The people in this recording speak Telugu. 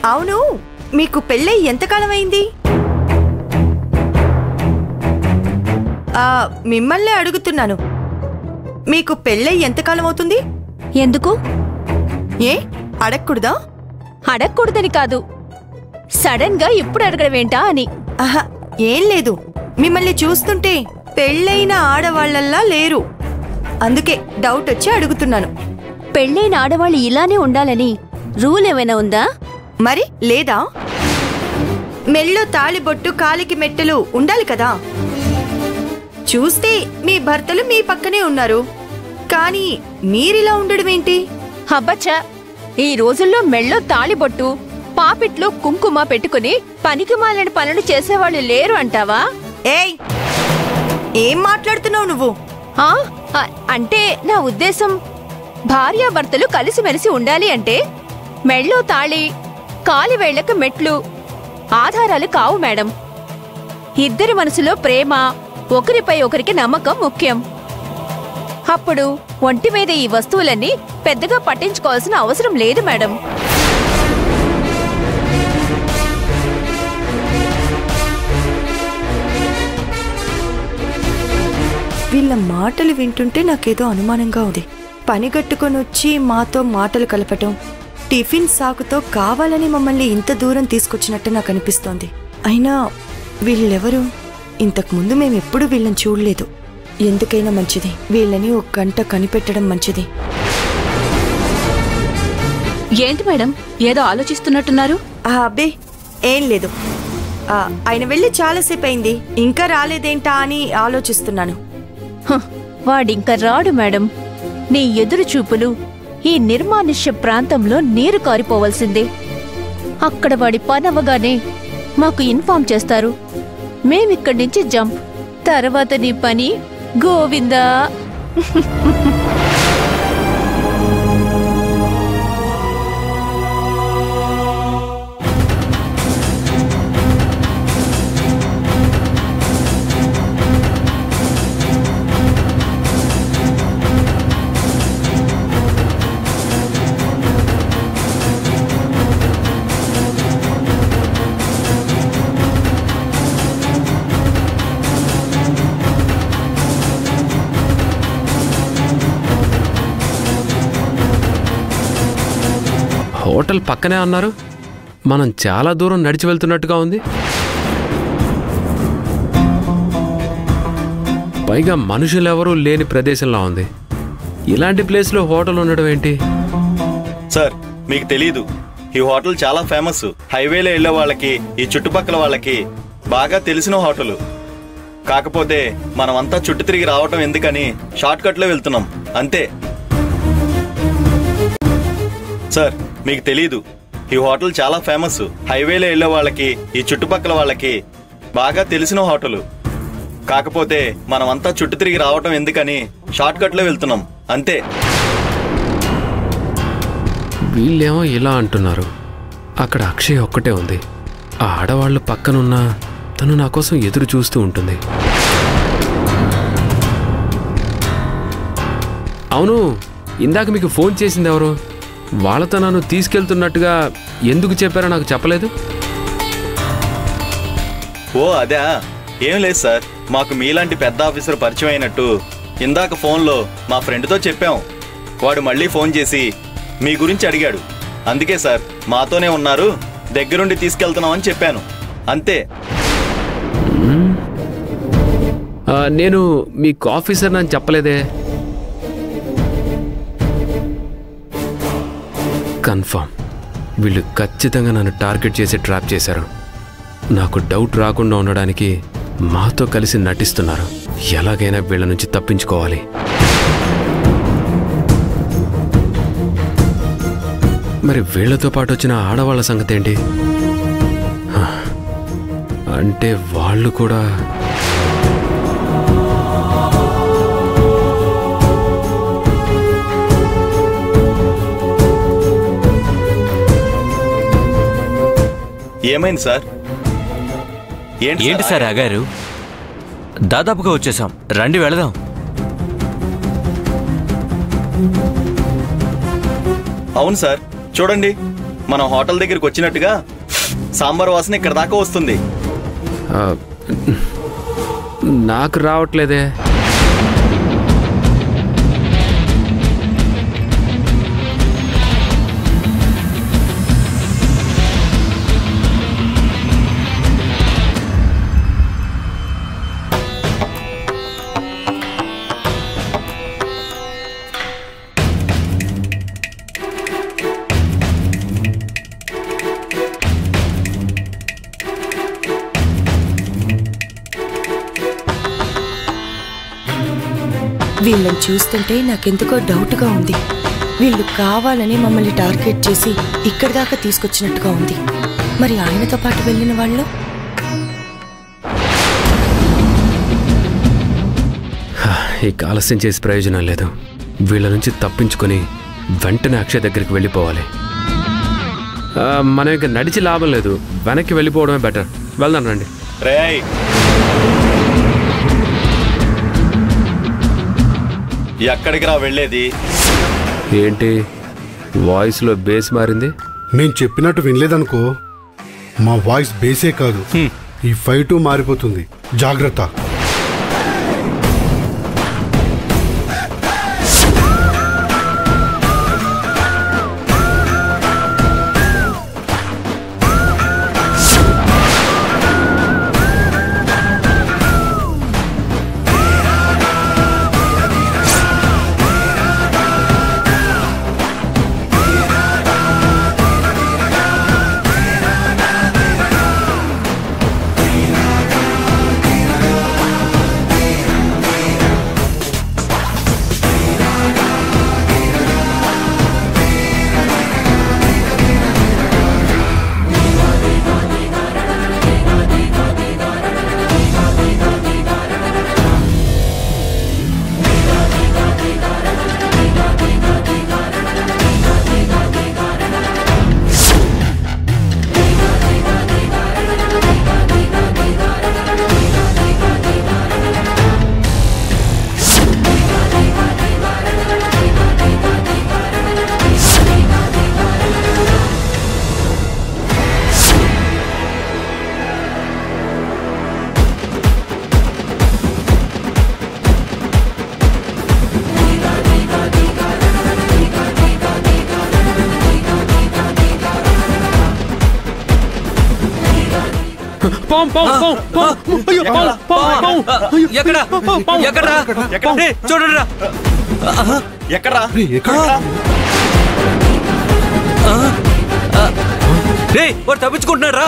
అవును, మీకు పెళ్ళై ఎంతకాలం అయింది? మిమ్మల్నే అడుగుతున్నాను, మీకు పెళ్ళై ఎంతకాలం అవుతుంది? ఎందుకు? ఏ అడగకూడదా? అడగకూడదని కాదు, సడన్ గా ఇప్పుడు అడగడమేంటా అని. ఆహా, ఏం లేదు, మిమ్మల్ని చూస్తుంటే పెళ్ళైన ఆడవాళ్లల్లా లేరు, అందుకే డౌట్ వచ్చి అడుగుతున్నాను. పెళ్ళైన ఆడవాళ్ళు ఇలానే ఉండాలని రూల్ ఏమైనా ఉందా? మరి లేదా? మెళ్ళో తాళిబొట్టు, కాలికి మెట్టెలు ఉండాలి కదా. చూస్తే మీ భర్తలు మీ పక్కనే ఉన్నారు, కానీ మీరిలా ఉండడమేంటి? హబ్బచ్చా, ఈ రోజుల్లో మెళ్ళో తాళిబొట్టు, పాపిట్లో కుంకుమ పెట్టుకుని పనికిమాలిన పనులు చేసేవాళ్ళు లేరు అంటావా? ఏయ్, ఏం మాట్లాడుతున్నావు నువ్వు? అంటే నా ఉద్దేశం, భార్యాభర్తలు కలిసిమెలిసి ఉండాలి అంటే మెళ్ళో తాళి, కాలివేళ్లకు మెట్లు ఆధారాలు కావు మేడం. ఇద్దరి మనసులో ప్రేమ, ఒకరిపై ఒకరికి నమ్మకం ముఖ్యం. అప్పుడు ఒంటి మీద ఈ వస్తువులన్నీ పెద్దగా పట్టించుకోవాల్సిన అవసరం లేదు మేడం. వీళ్ళ మాటలు వింటుంటే నాకేదో అనుమానంగా ఉంది. పనిగట్టుకొని వచ్చి మాతో మాటలు కలపటం, టిఫిన్ సాకుతో కావాలని మమ్మల్ని ఇంత దూరం తీసుకొచ్చినట్టు నాకు అనిపిస్తోంది. అయినా వీళ్ళెవరు? ఇంతకుముందు మేమెప్పుడు వీళ్ళని చూడలేదు. ఎందుకైనా మంచిది, వీళ్ళని ఒక గంట కనిపెట్టడం మంచిది. ఏంటి మేడం, ఏదో ఆలోచిస్తున్నట్టున్నారు? అబ్బే ఏం లేదు, ఆయన వెళ్ళి చాలాసేపు అయింది, ఇంకా రాలేదేంటా అని ఆలోచిస్తున్నాను. వాడింకా రాడు మేడం. నీ ఎదురు చూపులు ఈ నిర్మానుష్య ప్రాంతంలో నీరు కారిపోవలసిందే. అక్కడ వాడి పనవగానే మాకు ఇన్ఫార్మ్ చేస్తారు, మేమిక్కడి నుంచి జంప్. తర్వాత నీ పని గోవిందా. హోటల్ పక్కనే అన్నారు, మనం చాలా దూరం నడిచి వెళ్తున్నట్టుగా ఉంది. పైగా మనుషులెవరూ లేని ప్రదేశంలా ఉంది. ఇలాంటి ప్లేస్లో హోటల్ ఉండడం ఏంటి? సార్, మీకు తెలీదు, ఈ హోటల్ చాలా ఫేమస్. హైవేలో వెళ్ళే వాళ్ళకి, ఈ చుట్టుపక్కల వాళ్ళకి బాగా తెలిసిన హోటల్. కాకపోతే మనమంతా చుట్టు తిరిగి రావటం ఎందుకని షార్ట్ కట్లో వెళ్తున్నాం అంతే. సార్, మీకు తెలీదు, ఈ హోటల్ చాలా ఫేమస్. హైవేలో వెళ్ళే వాళ్ళకి, ఈ చుట్టుపక్కల వాళ్ళకి బాగా తెలిసిన హోటల్. కాకపోతే మనమంతా చుట్టు తిరిగి రావటం ఎందుకని షార్ట్ కట్లో వెళ్తున్నాం అంతే. వీళ్ళేమో ఇలా అంటున్నారు, అక్కడ అక్షయ్ ఒక్కటే ఉంది. ఆ ఆడవాళ్ళు పక్కనున్న తను నా కోసం ఎదురు చూస్తూ ఉంటుంది. అవును, ఇందాక మీకు ఫోన్ చేసింది ఎవరు? వాళ్ళతో నన్ను తీసుకెళ్తున్నట్టుగా ఎందుకు చెప్పారో నాకు చెప్పలేదు. ఓ అదే, ఏం లేదు సార్, మాకు మీలాంటి పెద్ద ఆఫీసర్ పరిచయం అయినట్టు ఇందాక ఫోన్లో మా ఫ్రెండ్తో చెప్పాం. వాడు మళ్ళీ ఫోన్ చేసి మీ గురించి అడిగాడు. అందుకే సార్, మాతోనే ఉన్నారు, దగ్గరుండి తీసుకెళ్తున్నామని చెప్పాను అంతే. నేను మీకు ఆఫీసర్ అని చెప్పలేదే. కన్ఫర్మ్, వీళ్ళు ఖచ్చితంగా నన్ను టార్గెట్ చేసి ట్రాప్ చేశారు. నాకు డౌట్ రాకుండా ఉండడానికి మాతో కలిసి నటిస్తున్నారు. ఎలాగైనా వీళ్ళ నుంచి తప్పించుకోవాలి. మరి వీళ్లతో పాటు వచ్చిన ఆడవాళ్ళ సంగతి ఏంటి? అంటే వాళ్ళు కూడా ఏమైంది సార్? ఏంటి సార్ ఆగారు? దాదాపుగా వచ్చేసాం, రండి వెళదాం. అవును సార్, చూడండి, మనం హోటల్ దగ్గరికి వచ్చినట్టుగా సాంబార్ వాసన ఇక్కడ దాకా వస్తుంది. నాకు రావట్లేదే. వీళ్ళని చూస్తుంటే నాకెందుకో డౌట్గా ఉంది. వీళ్ళు కావాలని మమ్మల్ని టార్గెట్ చేసి ఇక్కడి దాకా తీసుకొచ్చినట్టుగా ఉంది. మరి ఆయనతో పాటు వెళ్ళిన వాళ్ళు? ఇక ఆలస్యం చేసి ప్రయోజనం లేదు. వీళ్ళ నుంచి తప్పించుకొని వెంటనే అక్షయ్ దగ్గరికి వెళ్ళిపోవాలి. మనం ఇక నడిచి లాభం లేదు, వెనక్కి వెళ్ళిపోవడమే బెటర్. వెళ్దాం రండి. రేయ్, ఎక్కడికి రా వెళ్ళేది? ఏంటి వాయిస్లో బేస్ మారింది? నేను చెప్పినట్టు వినలేదనుకో, మా వాయిస్ బేసే కాదు, ఈ ఫైటు మారిపోతుంది. జాగ్రత్త. చూడరా ఎక్కడా? వాడు తప్పించుకుంటున్నాడు రా.